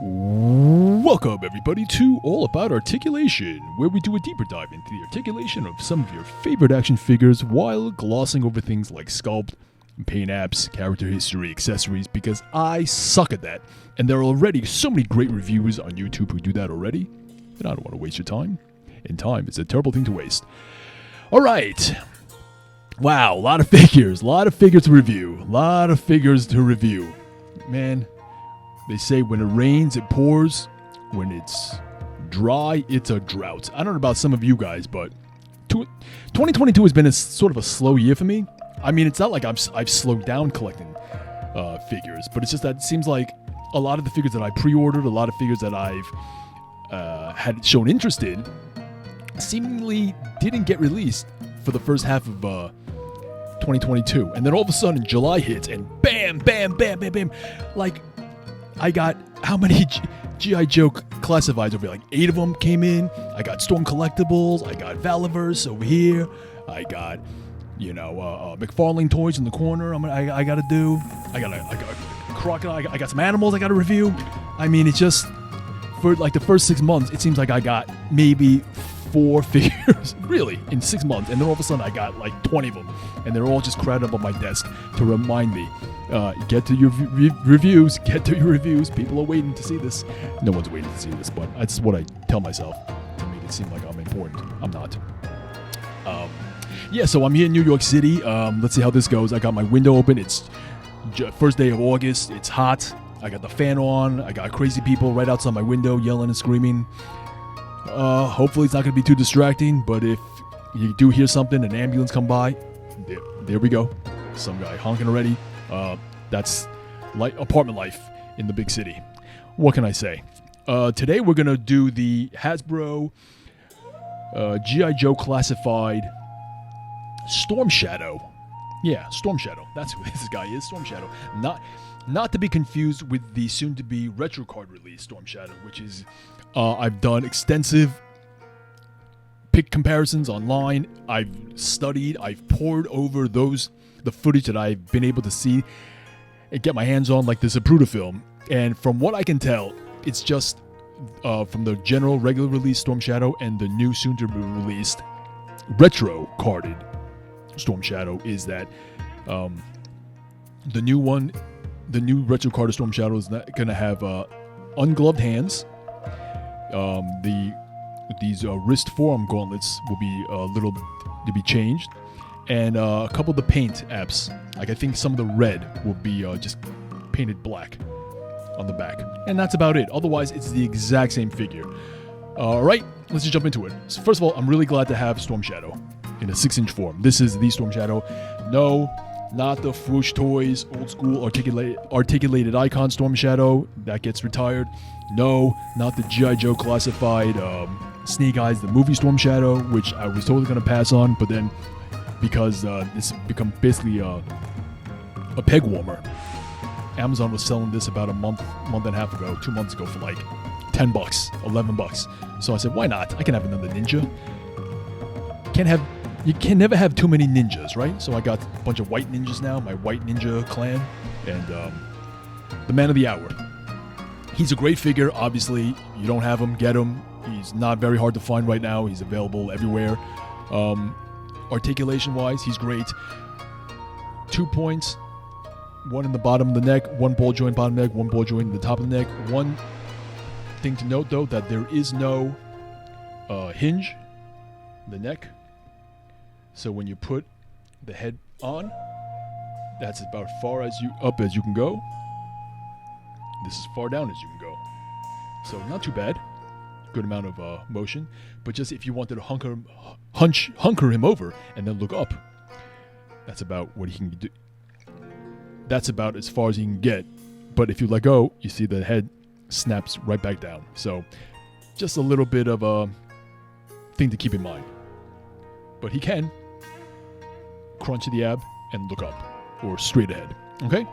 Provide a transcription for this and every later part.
Welcome, everybody, to All About Articulation, where we do a deeper dive into the articulation of some of your favorite action figures while glossing over things like sculpt, paint apps, character history, accessories, because I suck at that, and there are already so many great reviewers on YouTube who do that already, and I don't want to waste your time, and time is a terrible thing to waste. Alright, wow, a lot of figures to review, man. They say when it rains, it pours. When it's dry, it's a drought. I don't know about some of you guys, but 2022 has been a sort of a slow year for me. I mean, it's not like I've slowed down collecting figures, but it's just that it seems like a lot of the figures that I pre-ordered, a lot of figures that I've had shown interest in, seemingly didn't get released for the first half of 2022. And then all of a sudden, July hits, and bam, bam, bam, bam, bam. Like, I got how many G.I. Joe classifieds over here? Like 8 of them came in. I got Storm Collectibles. I got Valiverse over here. I got, McFarlane toys in the corner. I got to do. I got Crocodile. I got some animals I got to review. I mean, it's just for like the first 6 months. It seems like I got maybe 4 figures, really, in 6 months, and then all of a sudden I got like 20 of them, and they're all just crowded up on my desk to remind me. Get to your reviews. Get to your reviews. People are waiting to see this. No one's waiting to see this, but that's what I tell myself to make it seem like I'm important. I'm not. So I'm here in New York City. Let's see how this goes. I got my window open. It's first day of August. It's hot. I got the fan on. I got crazy people right outside my window yelling and screaming. Hopefully it's not going to be too distracting, but if you do hear something, an ambulance come by, there we go. Some guy honking already. That's apartment life in the big city. What can I say? Today we're going to do the Hasbro G.I. Joe Classified Storm Shadow. Yeah, Storm Shadow. That's who this guy is, Storm Shadow. Not to be confused with the soon-to-be retro card release Storm Shadow, which is I've done extensive pick comparisons online. I've studied. I've poured over the footage that I've been able to see and get my hands on, like the Zapruder film. And from what I can tell, it's just from the general regular release Storm Shadow and the new soon-to-be released retro carded Storm Shadow is that the new retro carded Storm Shadow is not going to have ungloved hands. These wrist forearm gauntlets will be to be changed, and a couple of the paint apps, like I think some of the red will be just painted black on the back, and that's about it. Otherwise, it's the exact same figure. All right, let's just jump into it. So first of all, I'm really glad to have Storm Shadow in a 6-inch form. This is the Storm Shadow. No, not the Fwoosh Toys old school articulated icon Storm Shadow that gets retired. No, not the G.I. Joe classified Sneak Eyes the movie Storm Shadow, which I was totally going to pass on, but then because this become basically a peg warmer, Amazon was selling this about a month and a half ago, 2 months ago, for like $10, $11. So I said, why not? I can have another ninja. You can never have too many ninjas, right? So I got a bunch of white ninjas now, my white ninja clan, and the man of the hour. He's a great figure. Obviously, you don't have him, get him. He's not very hard to find right now. He's available everywhere. Articulation-wise, he's great. 2 points, one in the bottom of the neck, one ball joint bottom of the neck, one ball joint in the top of the neck. One thing to note, though, that there is no hinge in the neck. So when you put the head on, that's about far up as you can go. This is far down as you can go. So not too bad. Good amount of motion. But just if you wanted to hunker him over and then look up, that's about what he can do. That's about as far as he can get. But if you let go, you see the head snaps right back down. So just a little bit of a thing to keep in mind. But he can crunch the ab and look up or straight ahead. Okay?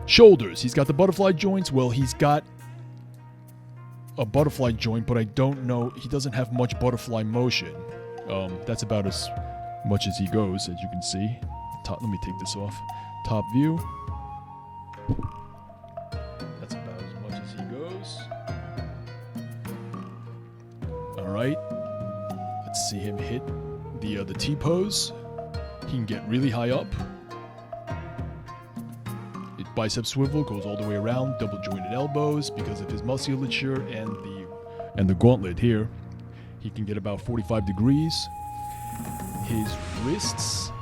Shoulders. He's got the butterfly joints. Well, he's got a butterfly joint, but I don't know. He doesn't have much butterfly motion. That's about as much as he goes, as you can see. Let me take this off. Top view. That's about as much as he goes. elbows. All right. Let's see him hit the T-pose. He can get really high up. Bicep swivel goes all the way around, double jointed elbows because of his musculature and the gauntlet here. He can get about 45 degrees. His wrists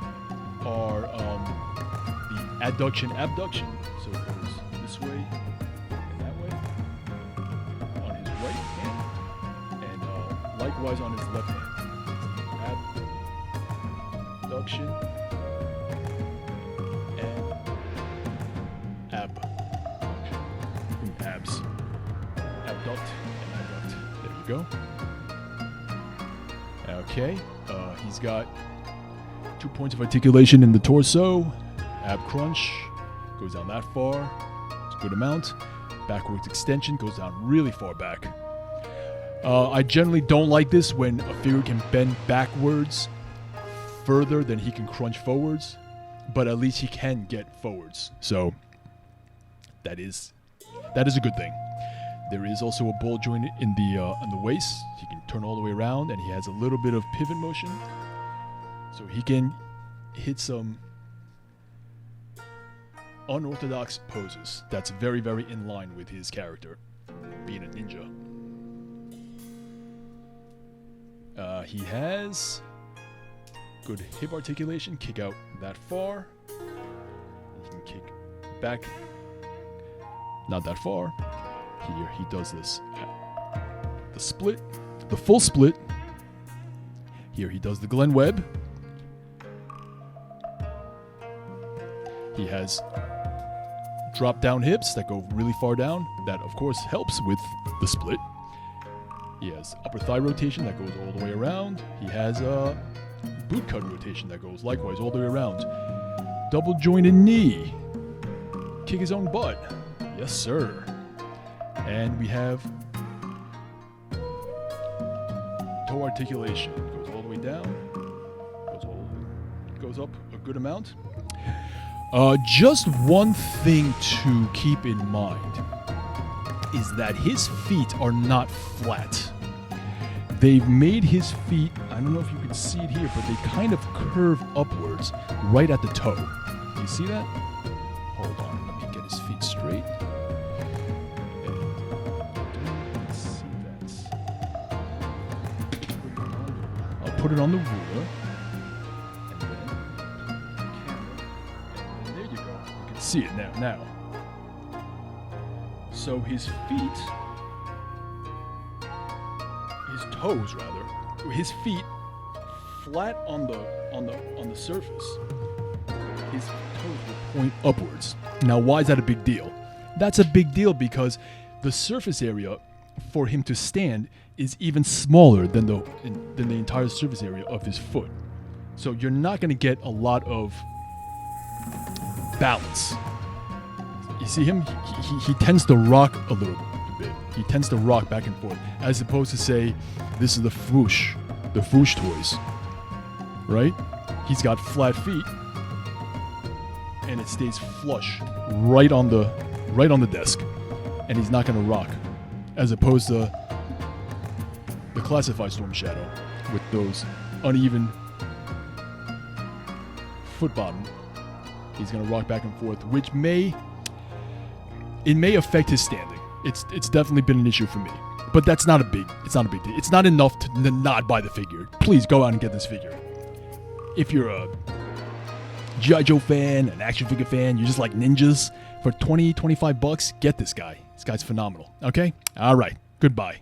are the adduction abduction, so it goes this way and that way on his right hand, and likewise on his left hand. Abduction. Abs. Abduct and adduct. There you go. Okay. He's got 2 points of articulation in the torso. Ab crunch. Goes down that far. It's a good amount. Backwards extension goes down really far back. I generally don't like this when a figure can bend backwards further than he can crunch forwards. But at least he can get forwards. So that is a good thing. There is also a ball joint in the waist. He can turn all the way around, and he has a little bit of pivot motion, so he can hit some unorthodox poses. That's very, very in line with his character, being a ninja. He has good hip articulation. Kick out that far. He can kick back. Not that far. Here he does this. The split. The full split. Here he does the Glen Webb. He has drop down hips that go really far down. That of course helps with the split. He has upper thigh rotation that goes all the way around. He has a boot cut rotation that goes likewise all the way around. Double jointed knee. Kick his own butt. Yes, sir. And we have toe articulation. Goes all the way down. Goes up a good amount. Just one thing to keep in mind is that his feet are not flat. They've made his feet, I don't know if you can see it here, but they kind of curve upwards right at the toe. Do you see that? Hold on, let me get his feet straight. Put it on the ruler, and then there you go. You can see it now. So his feet, his toes rather, his feet flat on the surface. His toes will point upwards. Now, why is that a big deal? That's a big deal because the surface area for him to stand is even smaller than the entire surface area of his foot. So you're not going to get a lot of balance. You see him? He tends to rock a little bit. He tends to rock back and forth, as opposed to say, this is the Foosh toys, right? He's got flat feet, and it stays flush right on the desk, and he's not going to rock, as opposed to the Classify Storm Shadow with those uneven foot bottom. He's going to rock back and forth, which may affect his standing. It's definitely been an issue for me, but it's not a big deal. It's not enough to not buy the figure. Please go out and get this figure. If you're a G.I. Joe fan, an action figure fan, you just like ninjas, for $20-25, get this guy. This guy's phenomenal. Okay? All right. Goodbye.